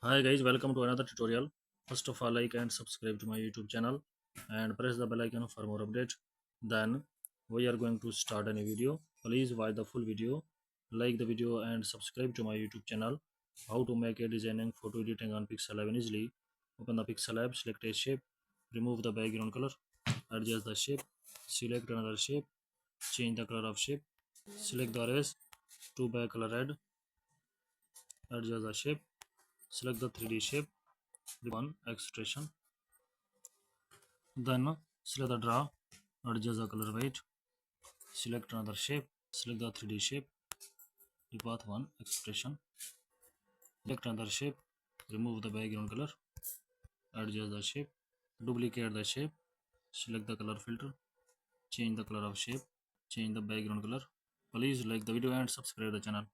Hi guys, welcome to another tutorial. First of all, like and subscribe to my YouTube channel and press the bell icon for more update. Then we are going to start a new video. Please watch the full video, like the video and subscribe to my YouTube channel. How to make a designing photo editing on Pixel 11 easily. Open the Pixel app, select a shape, remove the background color, adjust the shape, select another shape, change the color of shape, select the race to back color red, adjust the shape, select the 3D shape, one extraction. Then select the draw, adjust the color weight, select another shape, select the 3D shape, the path 1 expression, select another shape, remove the background color, adjust the shape, duplicate the shape, select the color filter, change the color of shape, change the background color. Please like the video and subscribe the channel.